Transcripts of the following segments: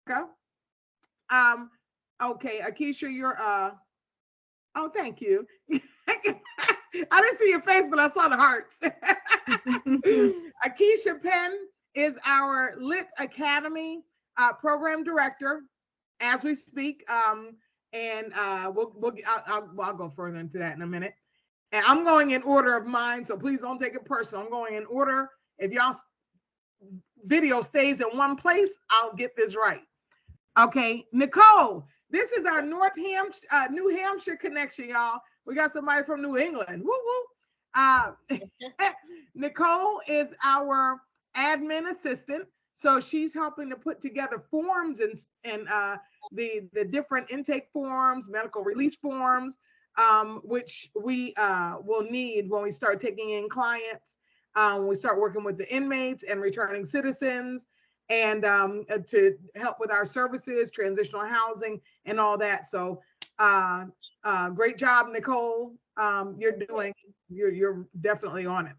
Okay, Akeisha, you're oh, thank you. I didn't see your face, but I saw the hearts. Akeisha Penn is our Lit Academy program director as we speak. And I'll go further into that in a minute. And I'm going in order of mine, so please don't take it personal. I'm going in order. If y'all video stays in one place, I'll get this right. Okay, Nicole, this is our New Hampshire connection, y'all. We got somebody from New England. Woo woo. Uh, Nicole is our admin assistant, so she's helping to put together forms and the different intake forms, medical release forms, which we will need when we start taking in clients, when we start working with the inmates and returning citizens, and to help with our services, transitional housing, and all that. So, great job, Nicole. You're definitely on it.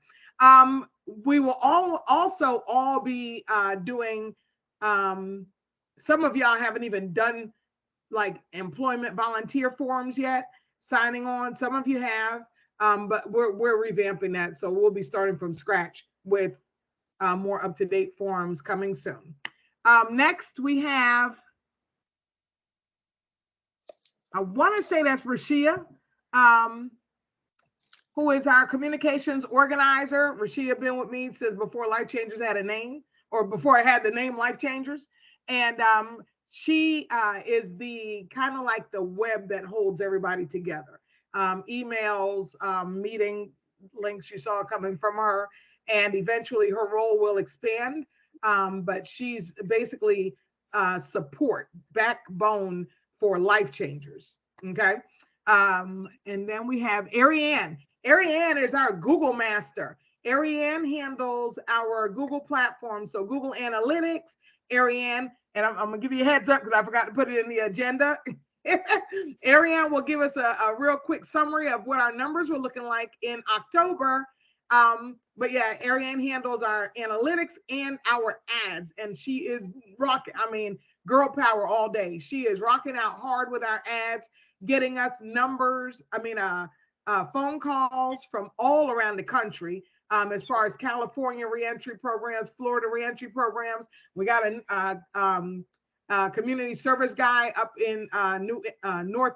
We will also all be doing. Some of y'all haven't even done like employment volunteer forms yet, signing on. Some of you have, but we're revamping that, so we'll be starting from scratch with more up-to-date forms coming soon. Next, we have, I want to say that's Rashia, who is our communications organizer. Rashia been with me since before LifeChangers had a name, or before I had the name LifeChangers. And she is the kind of like the web that holds everybody together. Emails, meeting links you saw coming from her, and eventually her role will expand. But she's basically support, backbone for LifeChangers. Okay. And then we have Arianne. Arianne is our Google master. Arianne handles our Google platform. So Google Analytics, Arianne, and I'm going to give you a heads up because I forgot to put it in the agenda. Arianne will give us a real quick summary of what our numbers were looking like in October. But yeah, Arianne handles our analytics and our ads, and she is rocking. I mean, girl power all day. She is rocking out hard with our ads, getting us numbers. I mean, phone calls from all around the country. As far as California reentry programs, Florida reentry programs, we got a community service guy up in North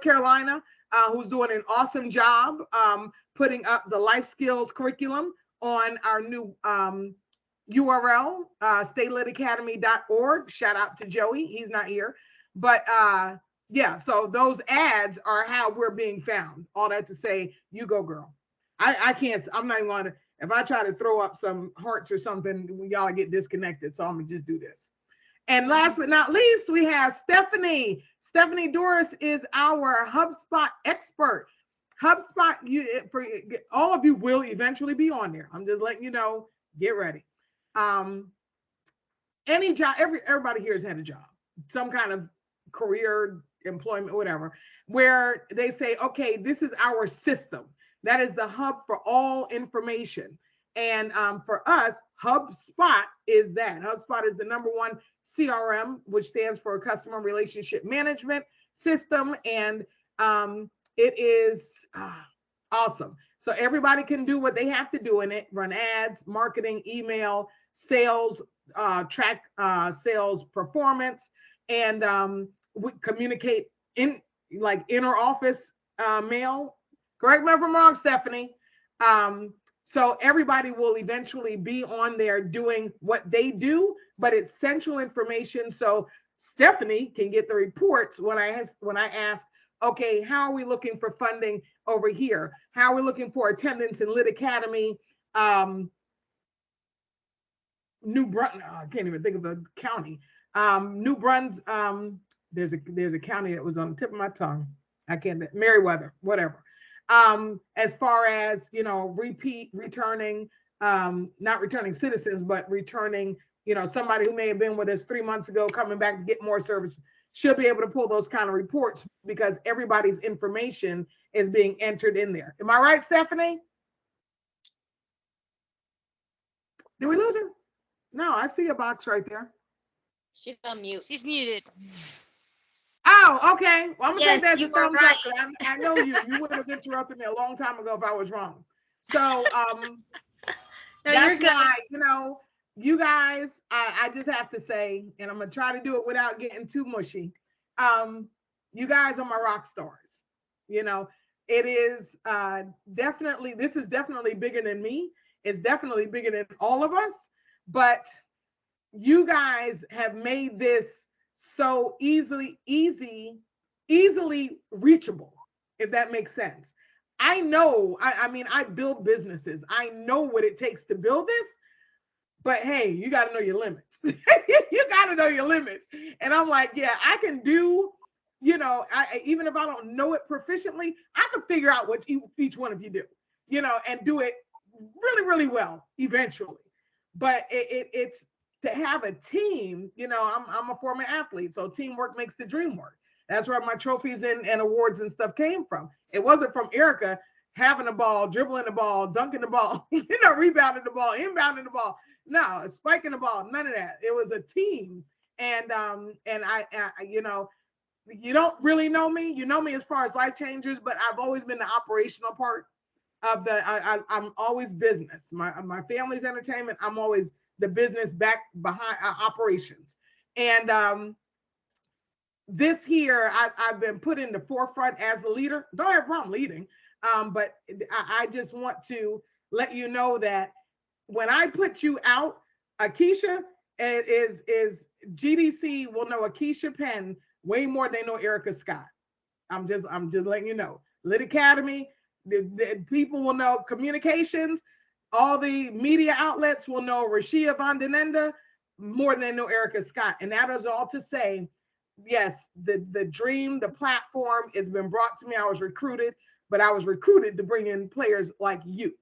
Carolina, who's doing an awesome job putting up the life skills curriculum on our new URL, statelitacademy.org. Shout out to Joey. He's not here. But yeah, so those ads are how we're being found. All that to say, you go, girl. I can't, I'm not even going to, if I try to throw up some hearts or something, y'all get disconnected. So I'm going to just do this. And last but not least, we have Stephanie. Stephanie Doris is our HubSpot expert. HubSpot, for all of you will eventually be on there. I'm just letting you know, get ready. Any job, everybody here has had a job, some kind of career, employment, whatever, where they say, okay, this is our system. That is the hub for all information. And for us, HubSpot is that. HubSpot is the #1 CRM, which stands for Customer Relationship Management System. And it is awesome. So everybody can do what they have to do in it: run ads, marketing, email, sales, track sales performance, and we communicate in like inner office mail. Correct me if I'm wrong, Stephanie. So everybody will eventually be on there doing what they do, but it's central information. So Stephanie can get the reports when I ask, okay, how are we looking for funding over here? How are we looking for attendance in Lit Academy? New Brunswick, I can't even think of the county. New Brunswick, there's a county that was on the tip of my tongue. I can't, Meriwether, whatever. As far as, returning, not returning citizens, but returning, somebody who may have been with us 3 months ago, coming back to get more service, should be able to pull those kind of reports because everybody's information is being entered in there. Am I right, Stephanie? Did we lose her? No, I see a box right there. She's on mute. She's muted. Oh, okay. Well, I'm gonna take Yes, that as a you were thumbs up. right. 'Cause I know you. You would have interrupted me a long time ago if I was wrong. So No, you're that's good. why, you guys, I just have to say, and I'm gonna try to do it without getting too mushy. You guys are my rock stars. You know, it is definitely, this is definitely bigger than me. It's definitely bigger than all of us, but you guys have made this so easily reachable, if that makes sense. I know, I mean, I build businesses. I know what it takes to build this, but hey, you got to know your limits. You got to know your limits. And I'm like, yeah, I can do, even if I don't know it proficiently, I can figure out what each one of you do, and do it really, really well eventually. But it's to have a team. I'm a former athlete, so teamwork makes the dream work. That's where my trophies and awards and stuff came from. It wasn't from Erica having the ball, dribbling the ball, dunking the ball, rebounding the ball, inbounding the ball. No, spiking the ball, none of that. It was a team. And I you don't really know me. You know me as far as LifeChangers, but I've always been the operational part of I'm always business. My family's entertainment. I'm always the business back behind operations. And this here, I've been put in the forefront as a leader. Don't have a problem leading, but I just want to let you know that when I put you out, Akeisha is GDC will know Akeisha Penn way more than they know Erica Scott. I'm just letting you know. Lit Academy, the people will know communications. All the media outlets will know Rashia Van Den Ende more than they know Erica Scott. And that is all to say, yes, the dream, the platform has been brought to me. I was recruited, but I was recruited to bring in players like you.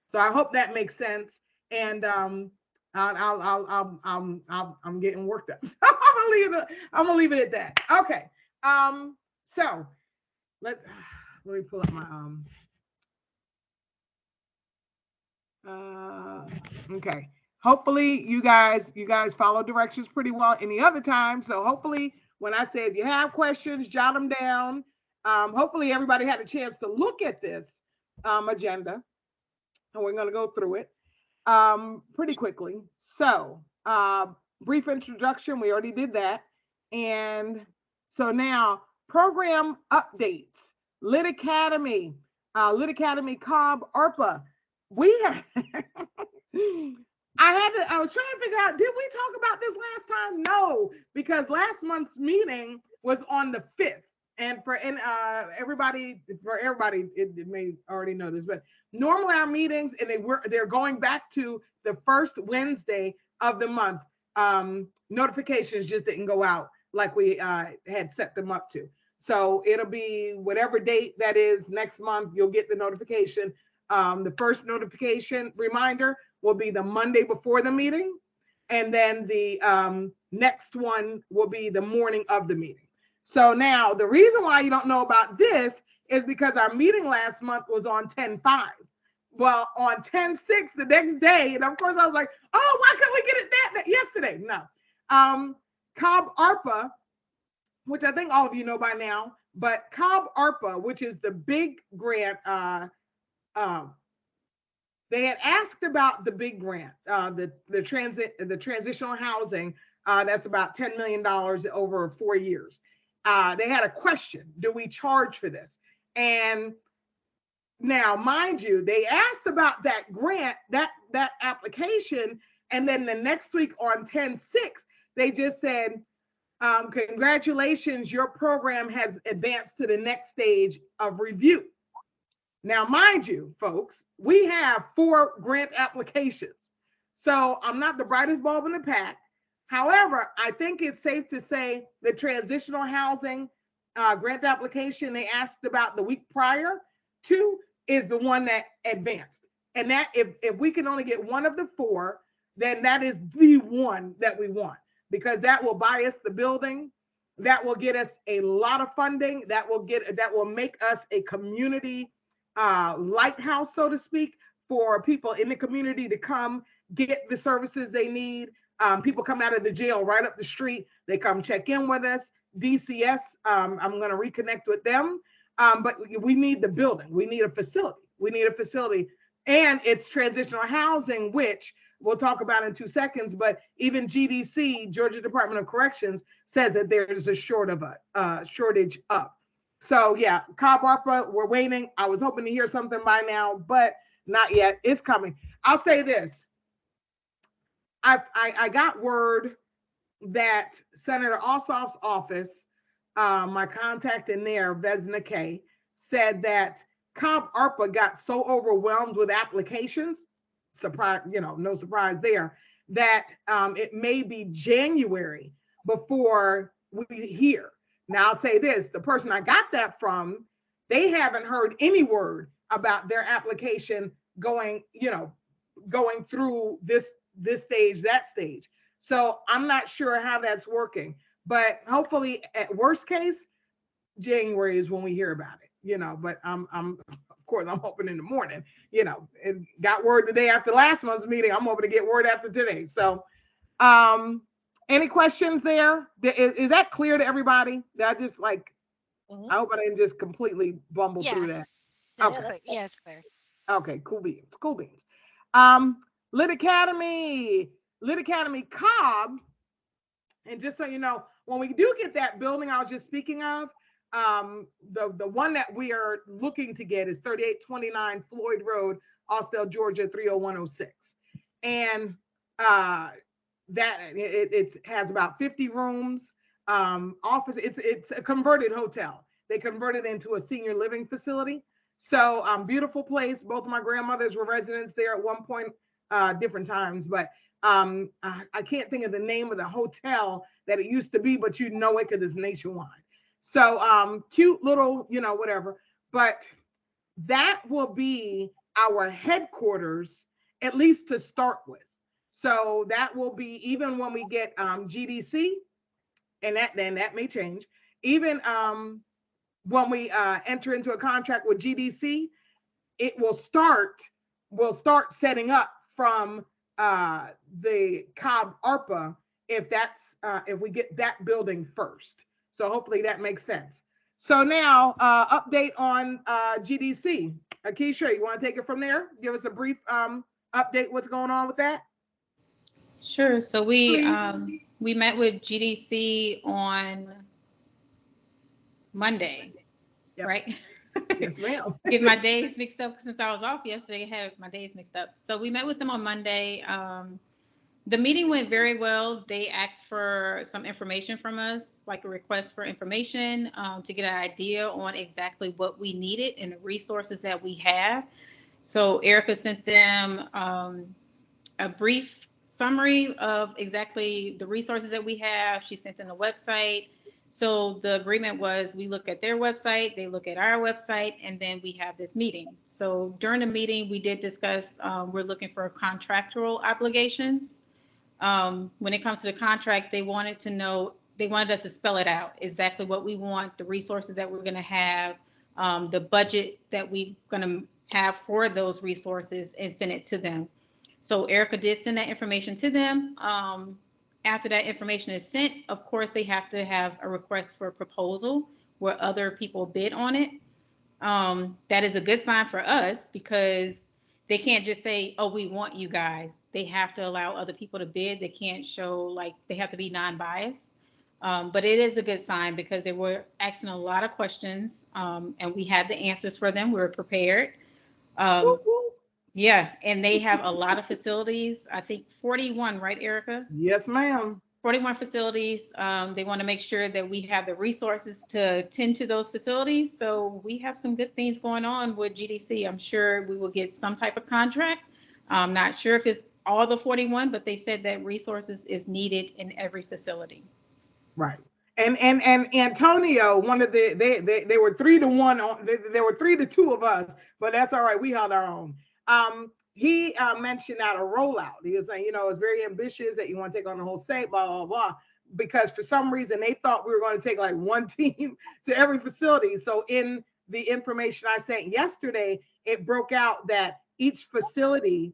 So I hope that makes sense. And I'm getting worked up. So I'm gonna leave it at that. Okay. So let me pull up my okay. Hopefully you guys follow directions pretty well any other time. So hopefully when I say if you have questions, jot them down. Hopefully everybody had a chance to look at this agenda, and we're going to go through it pretty quickly. So brief introduction, we already did that. And so now program updates, Lit Academy, Cobb, ARPA. We have I was trying to figure out, did we talk about this last time? No, because last month's meeting was on the 5th. And everybody, it may already know this, but normally our meetings, and they're going back to the first Wednesday of the month. Notifications just didn't go out like we had set them up to. So it'll be whatever date that is next month, you'll get the notification. The first notification reminder will be the Monday before the meeting. And then the next one will be the morning of the meeting. So now the reason why you don't know about this is because our meeting last month was on 10/5. Well, on 10/6, the next day, and of course I was like, oh, why couldn't we get it that yesterday? No. Cobb ARPA, which I think all of you know by now, but Cobb ARPA, which is the big grant, they had asked about the big grant, the transitional housing, that's about $10 million over 4 years. They had a question: do we charge for this? And now, mind you, they asked about that grant, that application, and then the next week on 10/6, they just said, congratulations, your program has advanced to the next stage of review. Now, mind you, folks, we have 4 grant applications. So I'm not the brightest bulb in the pack. However, I think it's safe to say the transitional housing grant application they asked about the week prior to is the one that advanced. And that if we can only get one of the 4, then that is the one that we want, because that will buy us the building. That will get us a lot of funding. That will make us a community lighthouse, so to speak, for people in the community to come get the services they need. People come out of the jail right up the street. They come check in with us. DCS, I'm going to reconnect with them. But we need the building. We need a facility. We need a facility. And it's transitional housing, which we'll talk about in 2 seconds. But even GDC, Georgia Department of Corrections, says that there's a shortage of. So yeah, Cobb ARPA, we're waiting. I was hoping to hear something by now, but not yet. It's coming. I'll say this. I got word that Senator Ossoff's office, my contact in there, Vesna K, said that Cobb ARPA got so overwhelmed with applications, surprise, no surprise there, that it may be January before we hear. Now I'll say this, the person I got that from, they haven't heard any word about their application going through this stage, that stage. So I'm not sure how that's working, but hopefully at worst case, January is when we hear about it, but I'm of course I'm hoping in the morning, it got word the day after last month's meeting. I'm hoping to get word after today. So, any questions there? Is that clear to everybody? That I just I hope I didn't just completely bumble through that. That's clear. Yeah, it's clear. Okay, cool beans. Lit Academy Cobb. And just so you know, when we do get that building I was just speaking of, the one that we are looking to get is 3829 Floyd Road, Austell, Georgia, 30106. And that it has about 50 rooms, office. It's a converted hotel. They converted into a senior living facility. So beautiful place. Both of my grandmothers were residents there at one point, different times, but I can't think of the name of the hotel that it used to be, but it because it's nationwide. So cute little, whatever. But that will be our headquarters, at least to start with. So that will be, even when we get GDC, and that may change. Even when we enter into a contract with GDC, it will start setting up from the Cobb ARPA if we get that building first. So hopefully that makes sense. So now update on GDC. Akeisha, you want to take it from there? Give us a brief update. What's going on with that? Sure. So we met with GDC on Monday, yep. Right? Yes, ma'am. Get my days mixed up since I was off yesterday. I had my days mixed up. So we met with them on Monday. The meeting went very well. They asked for some information from us, like a request for information to get an idea on exactly what we needed and the resources that we have. So Erica sent them a brief summary of exactly the resources that we have. She sent them the website. So the agreement was we look at their website, they look at our website, and then we have this meeting. So during the meeting, we did discuss, we're looking for contractual obligations. When it comes to the contract, they wanted us to spell it out, exactly what we want, the resources that we're going to have, the budget that we're going to have for those resources, and send it to them. So Erica did send that information to them. After that information is sent, of course, they have to have a request for a proposal where other people bid on it. That is a good sign for us because they can't just say, oh, we want you guys. They have to allow other people to bid. They can't show, they have to be non-biased. But it is a good sign because they were asking a lot of questions and we had the answers for them. We were prepared. Yeah, and they have a lot of facilities. I think 41, right, Erica? Yes, ma'am. 41 facilities. They want to make sure that we have the resources to tend to those facilities. So we have some good things going on with GDC. I'm sure we will get some type of contract. I'm not sure if it's all the 41, but they said that resources is needed in every facility. Right. And Antonio, one of they were 3-1. There were 3-2 of us, but that's all right. We held our own. He mentioned that a rollout. He was saying, it's very ambitious that you want to take on the whole state, blah, blah, blah, because for some reason they thought we were going to take like one team to every facility. So in the information I sent yesterday, it broke out that each facility,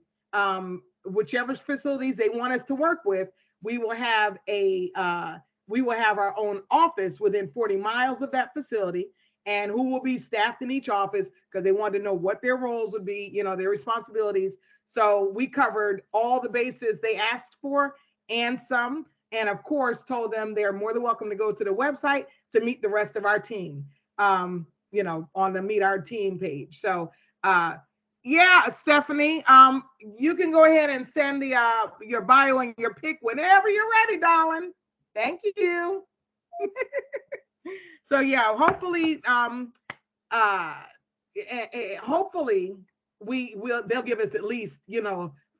whichever facilities they want us to work with, we will have our own office within 40 miles of that facility, and who will be staffed in each office, because they wanted to know what their roles would be, their responsibilities. So we covered all the bases they asked for and some, and of course told them they're more than welcome to go to the website to meet the rest of our team, on the Meet Our Team page. So yeah, Stephanie, you can go ahead and send the your bio and your pick whenever you're ready, darling. Thank you. So yeah, hopefully, hopefully they'll give us at least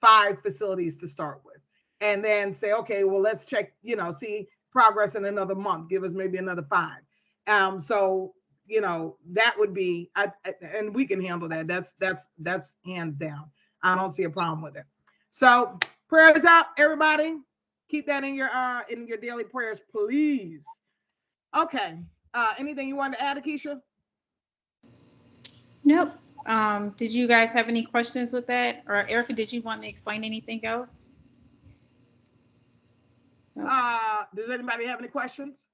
5 facilities to start with, and then say, okay, well, let's check, see progress in another month, give us maybe another 5. So that would be, and we can handle that. That's hands down. I don't see a problem with it. So prayers up, everybody. Keep that in your daily prayers, please. Okay. Anything you want to add, Akeisha? Nope. Did you guys have any questions with that? Or Erica, did you want me to explain anything else? Nope. Does anybody have any questions?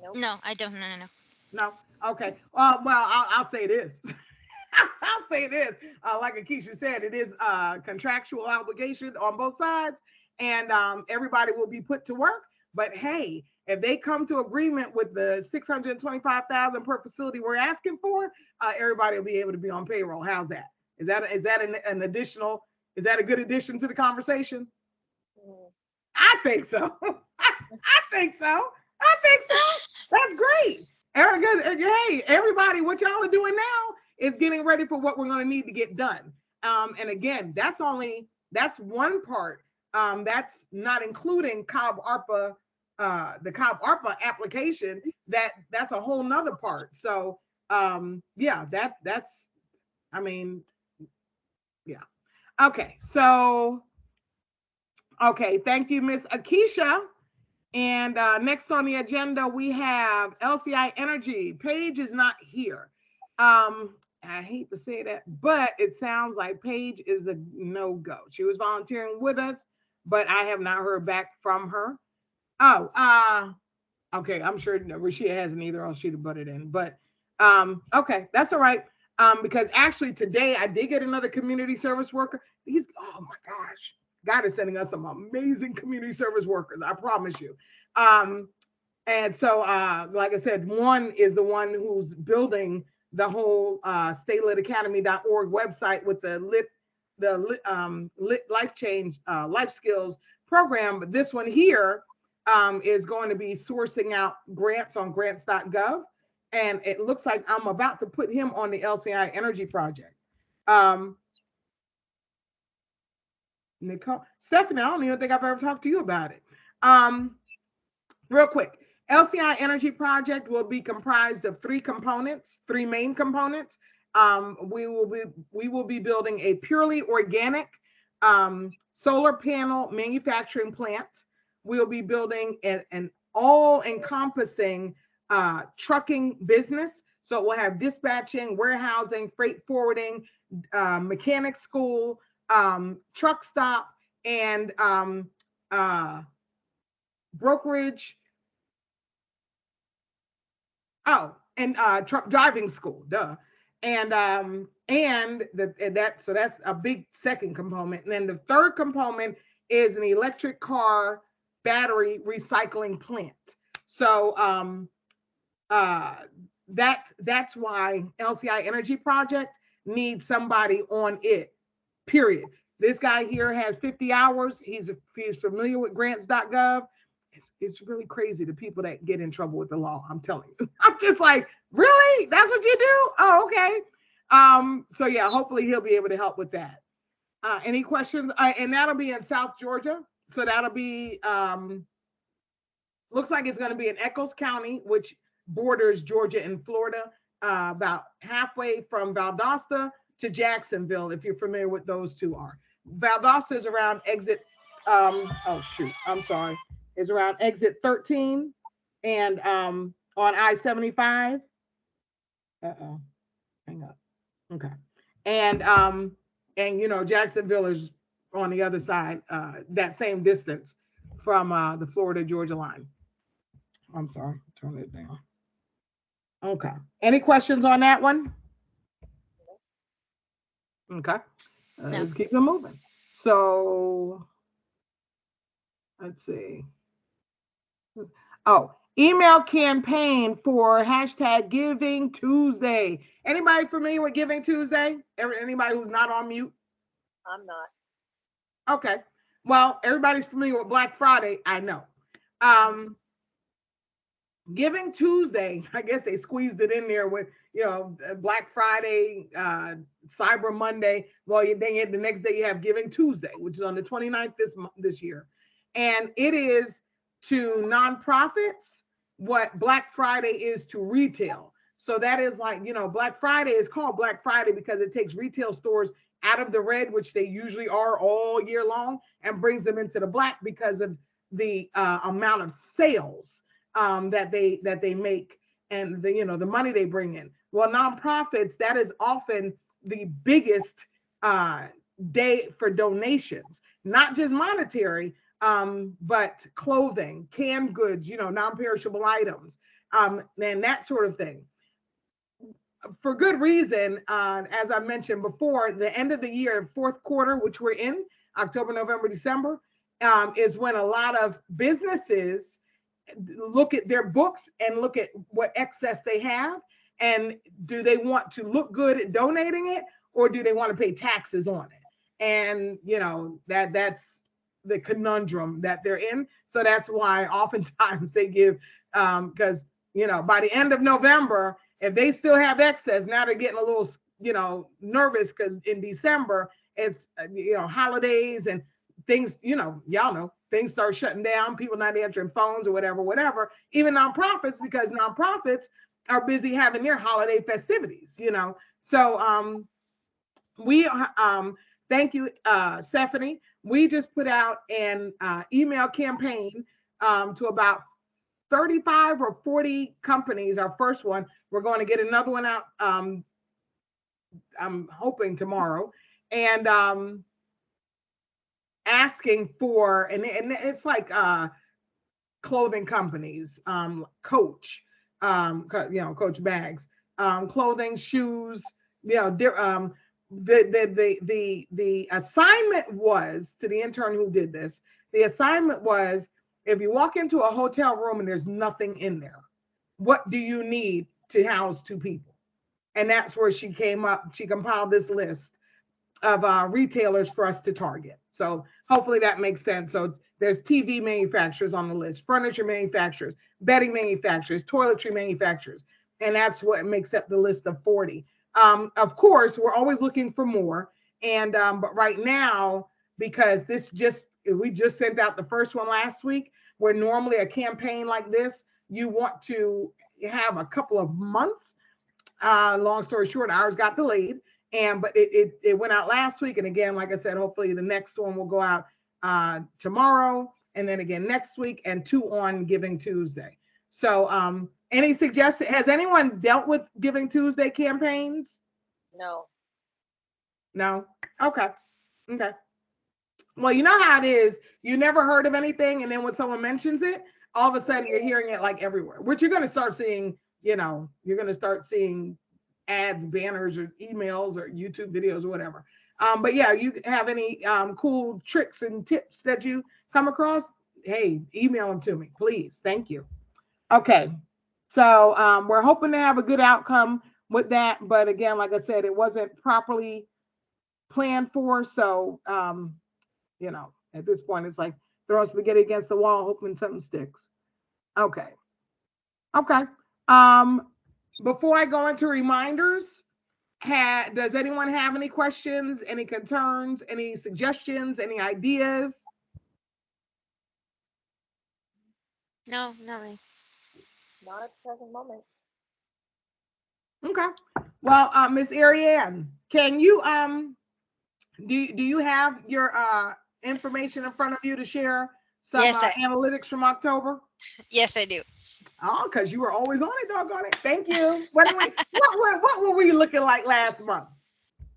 Nope. No, I don't. No. No. Okay. Well, I'll say this. I'll say this. Like Akeisha said, it is contractual obligation on both sides, and everybody will be put to work. But hey, if they come to agreement with the $625,000 per facility we're asking for, everybody will be able to be on payroll. How's that? Is that an additional? Is that a good addition to the conversation? I think so. I think so. That's great. Erica, hey, everybody, what y'all are doing now is getting ready for what we're going to need to get done. And again, that's one part. That's not including Cobb ARPA, the Cobb ARPA application. That's a whole nother part. So yeah, that's, I mean, yeah. Okay, so okay, thank you, Miss Akeisha. And next on the agenda, we have LCI Energy. Paige is not here. I hate to say that, but it sounds like Paige is a no-go. She was volunteering with us, but I have not heard back from her. Oh, okay, I'm sure Rashia hasn't either, else she'd have butted in. But okay, that's all right. Because actually today I did get another community service worker. Oh my gosh. God is sending us some amazing community service workers, I promise you. And so, like I said, one is the one who's building the whole stateletacademy.org website with the life change, life skills program. But this one here is going to be sourcing out grants on grants.gov. And it looks like I'm about to put him on the LCI Energy Project. Nicole, Stephanie, I don't even think I've ever talked to you about it. Real quick, LCI Energy Project will be comprised of 3 main components. We will be building a purely organic solar panel manufacturing plant. We'll be building an all-encompassing trucking business. So it will have dispatching, warehousing, freight forwarding, mechanic school, truck stop, and brokerage. Oh, and truck driving school, duh. And so that's a big second component. And then the third component is an electric car battery recycling plant. So that's why LCI Energy Project needs somebody on it. Period. This guy here has 50 hours. He's familiar with grants.gov. It's really crazy, the people that get in trouble with the law. I'm telling you. I'm just like, really? That's what you do? Oh, okay. So yeah, hopefully he'll be able to help with that. Any questions? And that'll be in South Georgia. So that'll be, looks like it's going to be in Echoes County, which borders Georgia and Florida, about halfway from Valdosta to Jacksonville, if you're familiar with those two are. Valdosta is around exit, is around exit 13 and on I-75. Hang up. Okay. And Jacksonville is on the other side, that same distance from the Florida Georgia line. I'm sorry, turn it down. Okay. Any questions on that one? Okay. No. Let's keep it moving. So let's see. Oh, email campaign for hashtag Giving Tuesday. Anybody familiar with Giving Tuesday? Anybody who's not on mute? I'm not. Okay. Well, everybody's familiar with Black Friday. I know. Giving Tuesday, I guess they squeezed it in there with, Black Friday, Cyber Monday. Well, then the next day you have Giving Tuesday, which is on the 29th this year. And it is to nonprofits what Black Friday is to retail. So that is like, Black Friday is called Black Friday because it takes retail stores out of the red, which they usually are all year long, and brings them into the black because of the amount of sales that they make and the money they bring in. Well, nonprofits, that is often the biggest day for donations, not just monetary, but clothing, canned goods, non-perishable items, and that sort of thing. For good reason, as I mentioned before, the end of the year, fourth quarter, which we're in, October, November, December, is when a lot of businesses look at their books and look at what excess they have, and do they want to look good at donating it, or do they want to pay taxes on it? And that's the conundrum that they're in. So that's why oftentimes they give, because by the end of November, if they still have excess, now they're getting a little nervous because in December it's holidays and things, y'all know, things start shutting down, people not answering phones or whatever, even nonprofits, because nonprofits are busy having their holiday festivities, So we thank you, Stephanie. We just put out an email campaign to about 35 or 40 companies, our first one. We're going to get another one out, I'm hoping tomorrow, and asking for, and it's like clothing companies, Coach, Coach bags, clothing, shoes, the assignment was to the intern who did this. The assignment was, if you walk into a hotel room and there's nothing in there, what do you need to house two people? And that's where she compiled this list of retailers for us to target. So hopefully that makes sense. So there's TV manufacturers on the list, furniture manufacturers, bedding manufacturers, toiletry manufacturers, and that's what makes up the list of 40. Of course, we're always looking for more. And but right now, because we just sent out the first one last week, where normally a campaign like this, you want to have a couple of months. Long story short, ours got delayed, but it went out last week. And again, like I said, hopefully the next one will go out tomorrow, and then again next week, and 2 on Giving Tuesday. So any suggestions? Has anyone dealt with Giving Tuesday campaigns? No? Okay. Well, you know how it is. You never heard of anything, and then when someone mentions it, all of a sudden you're hearing it like everywhere, which you're going to start seeing, you're going to start seeing ads, banners, or emails, or YouTube videos, or whatever. But yeah, you have any cool tricks and tips that you come across? Hey, email them to me, please. Thank you. Okay. So we're hoping to have a good outcome with that. But again, like I said, it wasn't properly planned for. So, at this point, it's like throwing spaghetti against the wall, hoping something sticks. Okay. Before I go into reminders, does anyone have any questions, any concerns, any suggestions, any ideas? No, nothing. Not at the present moment. Okay. Well, Miss Arianne, can you do you have your information in front of you to share some Yes, analytics from October? Yes, I do. Oh, because you were always on it, doggone it. Thank you. What were we looking like last month?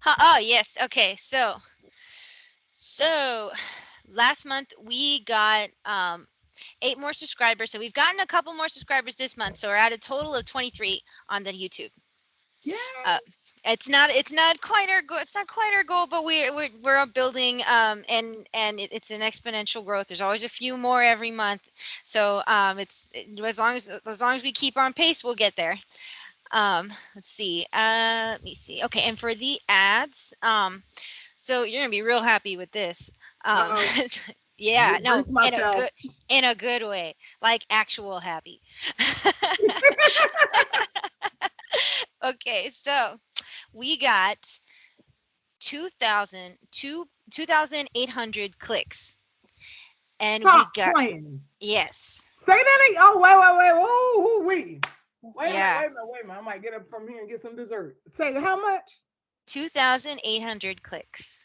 Oh, yes. Okay. So last month we got 8 more subscribers. So we've gotten a couple more subscribers this month. So we're at a total of 23 on the YouTube. Yeah. It's not quite our goal. It's not quite our goal, but we're building it's an exponential growth. There's always a few more every month. So as long as we keep on pace, we'll get there. Let's see. Let me see. Okay, and for the ads, so you're gonna be real happy with this. Yeah, no, in a good way, like actual happy. Okay, so we got 2,800 clicks, and Stop we got playing. yes. Say that again. Oh, wait. Wait a Yeah. minute. I might get up from here and get some dessert. Say how much? 2,800 clicks.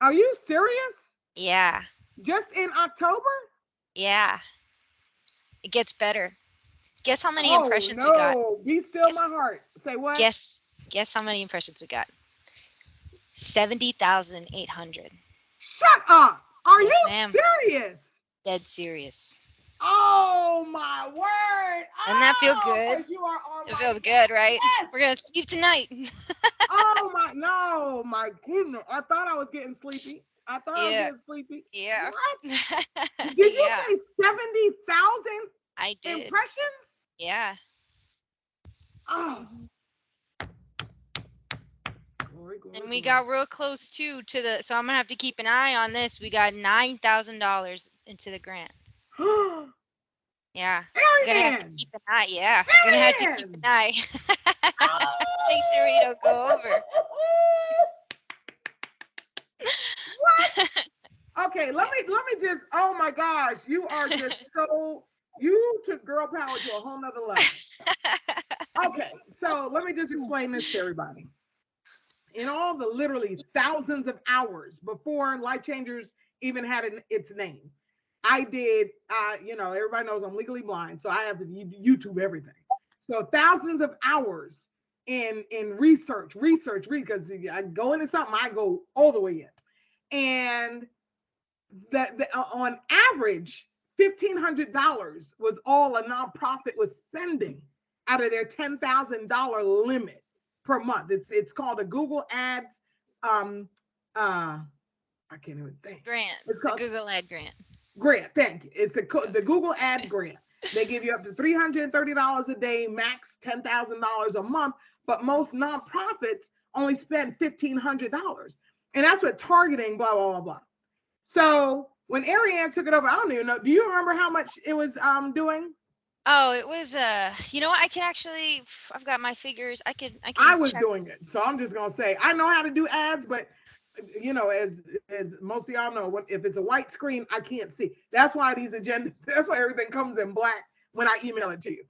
Are you serious? Yeah. Just in October? Yeah. It gets better. Guess how many impressions we got? No, be still my heart. Say what? Guess how many impressions we got? 70,800. Shut up. Are Yes, you ma'am. serious? Dead serious. Oh my word. Doesn't that feel good? You are on It feels good, right? Yes. We're gonna sleep tonight. My goodness. I thought I was getting sleepy. I was getting sleepy. Yeah. What? Did you say 70,000 I did. impressions? Yeah. Oh. Glory, And we got real close too so I'm gonna have to keep an eye on this. We got $9,000 into the grant. Yeah. I'm gonna have to keep an eye. Yeah. I'm gonna have to keep an eye. Make sure we don't go over. What? Okay, let me just, oh my gosh, you are just you took girl power to a whole nother level. Okay, so let me just explain this to everybody. In all the literally thousands of hours before LifeChangers even had its name, I did, everybody knows I'm legally blind, so I have to YouTube everything. So thousands of hours in research, because I go into something, I go all the way in. And on average, $1,500 was all a nonprofit was spending out of their $10,000 limit per month. It's called a Google Ads. I can't even think. Grant. It's called the Google Ad Grant. Grant. Thank you. It's the Google Ad Grant. They give you up to $330 a day, max $10,000 a month. But most nonprofits only spend $1,500, and that's what targeting. Blah blah blah blah. So when Arianne took it over, I don't even know. Do you remember how much it was doing? Oh, it was you know what? I've got my figures. I was doing it. So I'm just gonna say I know how to do ads, but as most of y'all know, if it's a white screen, I can't see. That's why these agendas, that's why everything comes in black when I email it to you.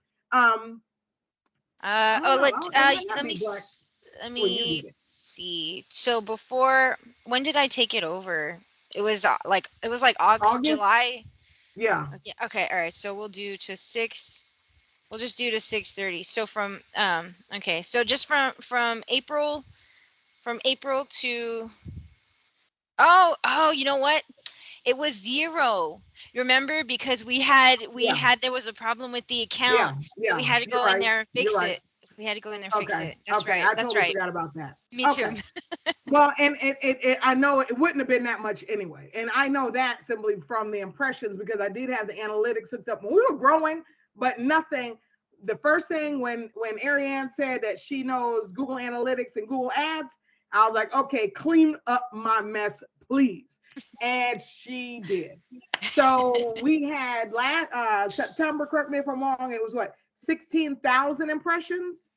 Let me see. So when did I take it over? It was like August, July. Yeah. Okay. All right. So we'll do to 6. We'll just do to 6:30. So from okay. So just from April to you know what? It was 0. Remember, because there was a problem with the account. Yeah. So we had to go in there and fix it. We had to go in there and fix it. That's right. I totally forgot about that. Me too. Well, and I know it wouldn't have been that much anyway. And I know that simply from the impressions, because I did have the analytics hooked up when we were growing, but nothing. The first thing when Arianne said that she knows Google Analytics and Google Ads, I was like, okay, clean up my mess, please. And she did. So we had last September, correct me if I'm wrong, it was what, 16,000 impressions?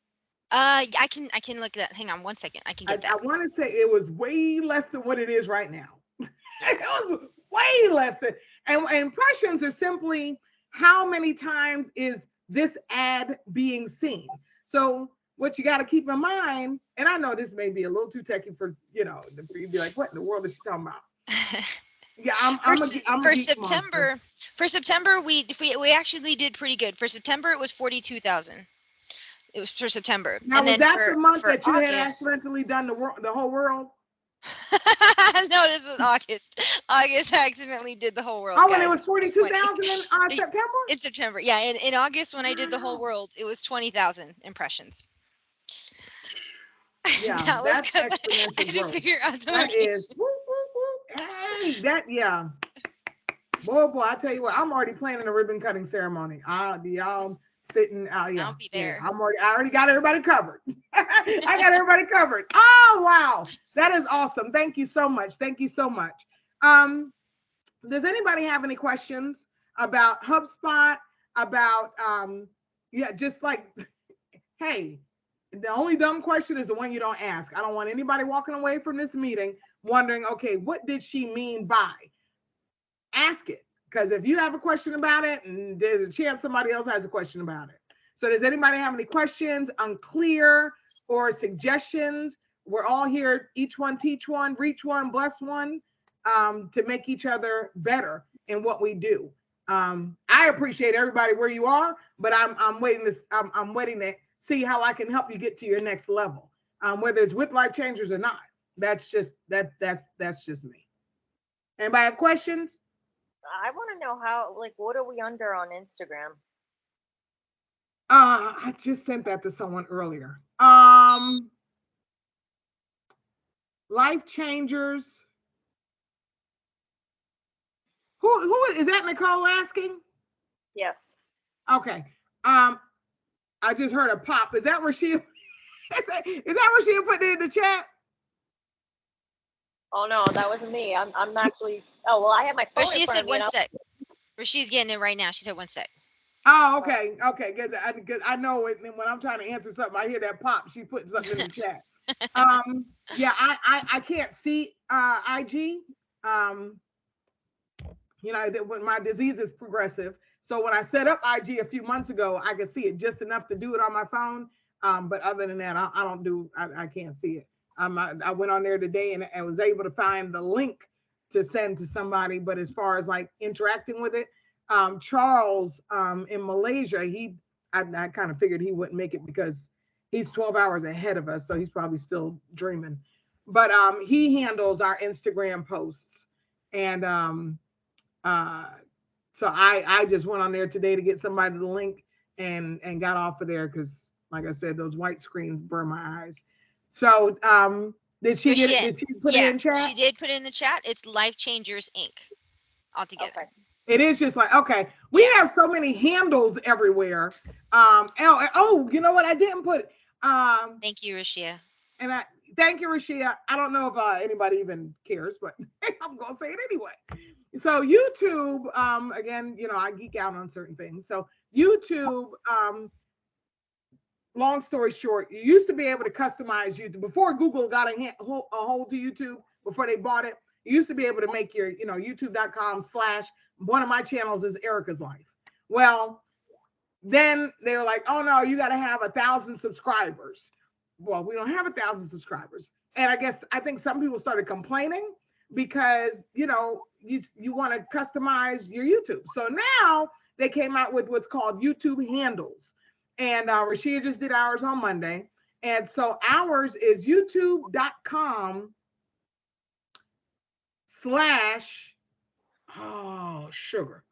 I can look at that. Hang on one second. I can get that. I want to say it was way less than what it is right now. It was way less than, and impressions are simply how many times is this ad being seen. So what you got to keep in mind, and I know this may be a little too techy for you to be like, what in the world is she talking about? Yeah, for September. For September, we actually did pretty good. For September, it was 42,000. It was for September. Now, and was that the month that you had accidentally done the whole world? No, this was August. August accidentally did the whole world. Oh, when guys. it was 42,000 in September? In September. Yeah, in August when I did the whole world, it was 20,000 impressions. Yeah, That was that's because I exponential had to growth. figure out the That location. is, whoop, whoop, whoop. Hey, that, yeah. Boy, I tell you what, I'm already planning a ribbon cutting ceremony. Y'all sitting out, yeah. I'll be there. I already got everybody covered. I got everybody covered. Oh, wow. That is awesome. Thank you so much. Thank you so much. Does anybody have any questions about HubSpot? About, just like, hey, the only dumb question is the one you don't ask. I don't want anybody walking away from this meeting wondering, okay, what did she mean by? Ask it, because if you have a question about it, and there's a chance somebody else has a question about it. So does anybody have any questions, unclear, or suggestions? We're all here, each one teach one, reach one, bless one, to make each other better in what we do. I appreciate everybody where you are, but I'm waiting to see how I can help you get to your next level, whether it's with LifeChangers or not. That's just me. Anybody have questions? I want to know how, like, what are we under on Instagram? I just sent that to someone earlier. LifeChangers. Who is that? Nicole asking? Yes. Okay. I just heard a pop. Is that Rashia? Is that Rashia put it in the chat? Oh no, that wasn't me. I'm actually. Oh well, I have my phone. Rashia in front said of me, one sec. Rashia's getting it right now. She said one sec. Oh, okay. Because I know it, when I'm trying to answer something, I hear that pop. She put something in the chat. Yeah, I can't see IG. When my disease is progressive. So when I set up IG a few months ago, I could see it just enough to do it on my phone. But other than that, I can't see it. I went on there today and was able to find the link to send to somebody. But as far as like interacting with it, Charles in Malaysia, I kind of figured he wouldn't make it because he's 12 hours ahead of us. So he's probably still dreaming. But he handles our Instagram posts. And so I just went on there today to get somebody the link and got off of there because, like I said, those white screens burn my eyes. So did she get it? Did she put it in chat? She did put it in the chat. It's LifeChangers Inc. altogether. Okay. It is just like, okay, we have so many handles everywhere. You know what? I didn't put it. Thank you, Rashia. And thank you, Rashia. I don't know if anybody even cares, but I'm gonna say it anyway. So YouTube, again, I geek out on certain things. So YouTube, long story short, you used to be able to customize YouTube before Google got a hold to YouTube, before they bought it. You used to be able to make your, youtube.com/ one of my channels is Erica's Life. Well, then they were like, oh no, you got to have 1,000 subscribers. Well, we don't have 1,000 subscribers. And I think some people started complaining because, you want to customize your YouTube. So now they came out with what's called YouTube handles. And Rashia just did ours on Monday. And so ours is youtube.com/ sugar.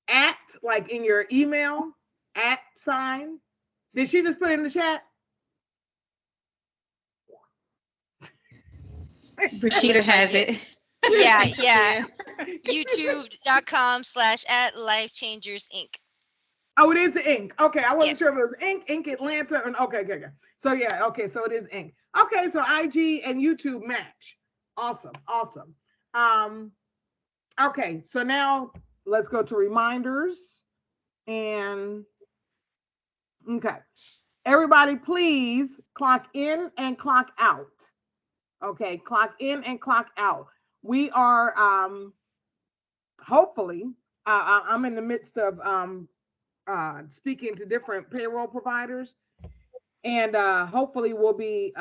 At, like in your email, @ sign. Did she just put it in the chat? Rashida has it. Yeah. youtube.com/ @LifeChangers Inc. Oh, it is the Inc. Okay, I wasn't sure if it was Inc. Atlanta. Okay. So yeah, okay, so it is Inc. Okay, so IG and YouTube match. Awesome. Okay, so now let's go to reminders. And okay, everybody, please clock in and clock out. Okay, clock in and clock out. We are hopefully I'm in the midst of speaking to different payroll providers, and hopefully we'll be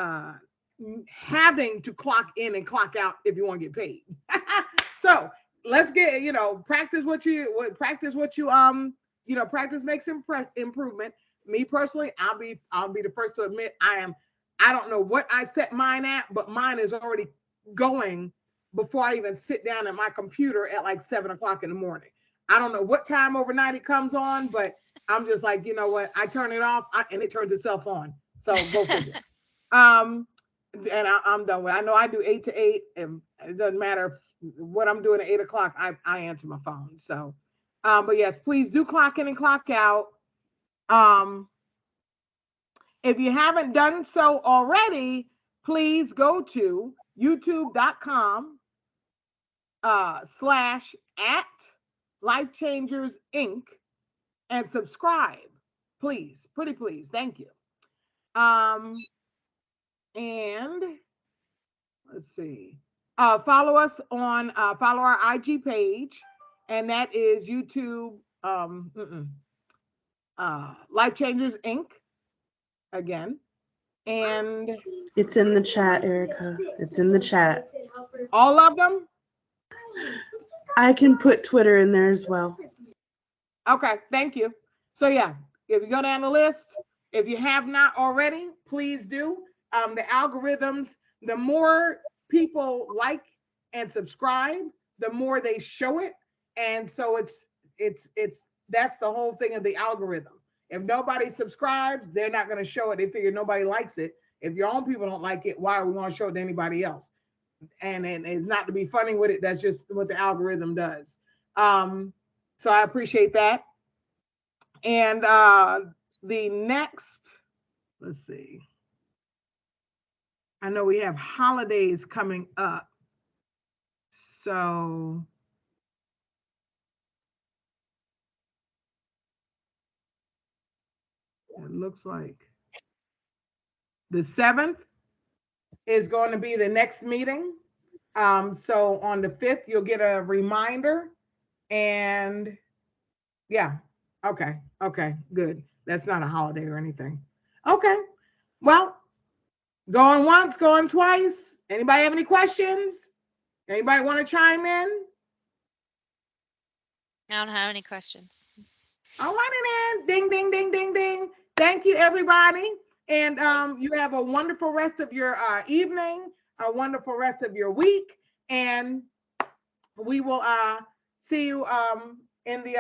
having to clock in and clock out if you want to get paid. So let's get, practice what you practice makes improvement. Me personally, I'll be the first to admit I am I don't know what I set mine at, but mine is already going before I even sit down at my computer at like 7 o'clock in the morning. I don't know what time overnight it comes on, but I'm just like, you know what? I turn it off and it turns itself on. So go figure. And I'm done with it. I know I do 8 to 8, and it doesn't matter what I'm doing at 8 o'clock. I answer my phone. So, but yes, please do clock in and clock out. If you haven't done so already, please go to youtube.com /@ LifeChangers Inc. and subscribe, please, pretty please, thank you. And let's see, follow us on follow our IG page, and that is YouTube LifeChangers Inc. again. And it's in the chat, Erica. It's in the chat. All of them? I can put Twitter in there as well. Okay, thank you. So yeah, if you go down the list, if you have not already, please do. The algorithms, the more people like and subscribe, the more they show it. And so it's that's the whole thing of the algorithm. If nobody subscribes, they're not going to show it. They figure nobody likes it. If your own people don't like it, why would we want to show it to anybody else? And it's not to be funny with it. That's just what the algorithm does. So I appreciate that. And the next, let's see. I know we have holidays coming up. So it looks like the 7th is going to be the next meeting. So on the 5th, you'll get a reminder. And yeah, okay, good. That's not a holiday or anything. Okay, well, going once, going twice. Anybody have any questions? Anybody want to chime in? I don't have any questions. All right, then. Ding, ding, ding, ding, ding. Thank you, everybody. And you have a wonderful rest of your evening, a wonderful rest of your week. And we will see you in the,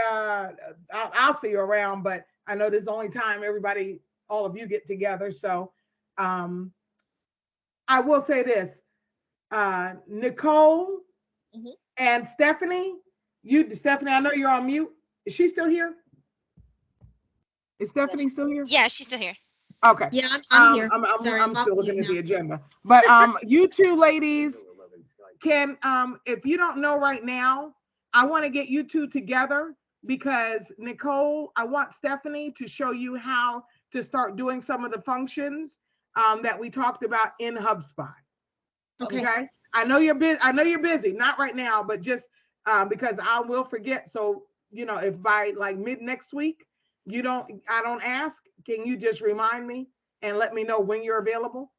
I'll see you around, but I know this is the only time all of you get together. So I will say this, Nicole and Stephanie, Stephanie, I know you're on mute. Is she still here? Is Stephanie still here? Yeah, she's still here. Okay. Yeah, I'm here. I'm still looking at the agenda. But you two ladies can, if you don't know right now, I want to get you two together because Nicole, I want Stephanie to show you how to start doing some of the functions that we talked about in HubSpot. Okay. I know you're busy. Not right now, but just because I will forget. So, you know, if by like mid next week, I don't ask, can you just remind me and let me know when you're available?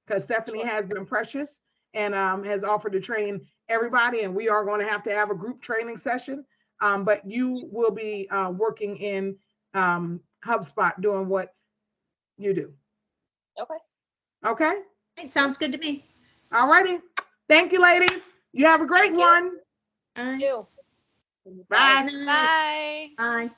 Because Stephanie has been precious and has offered to train everybody, and we are going to have a group training session. But you will be working in HubSpot doing what you do. Okay. Okay. It sounds good to me. All righty. Thank you, ladies. You have a great one. All right. You. Bye. Good night. Bye. Bye.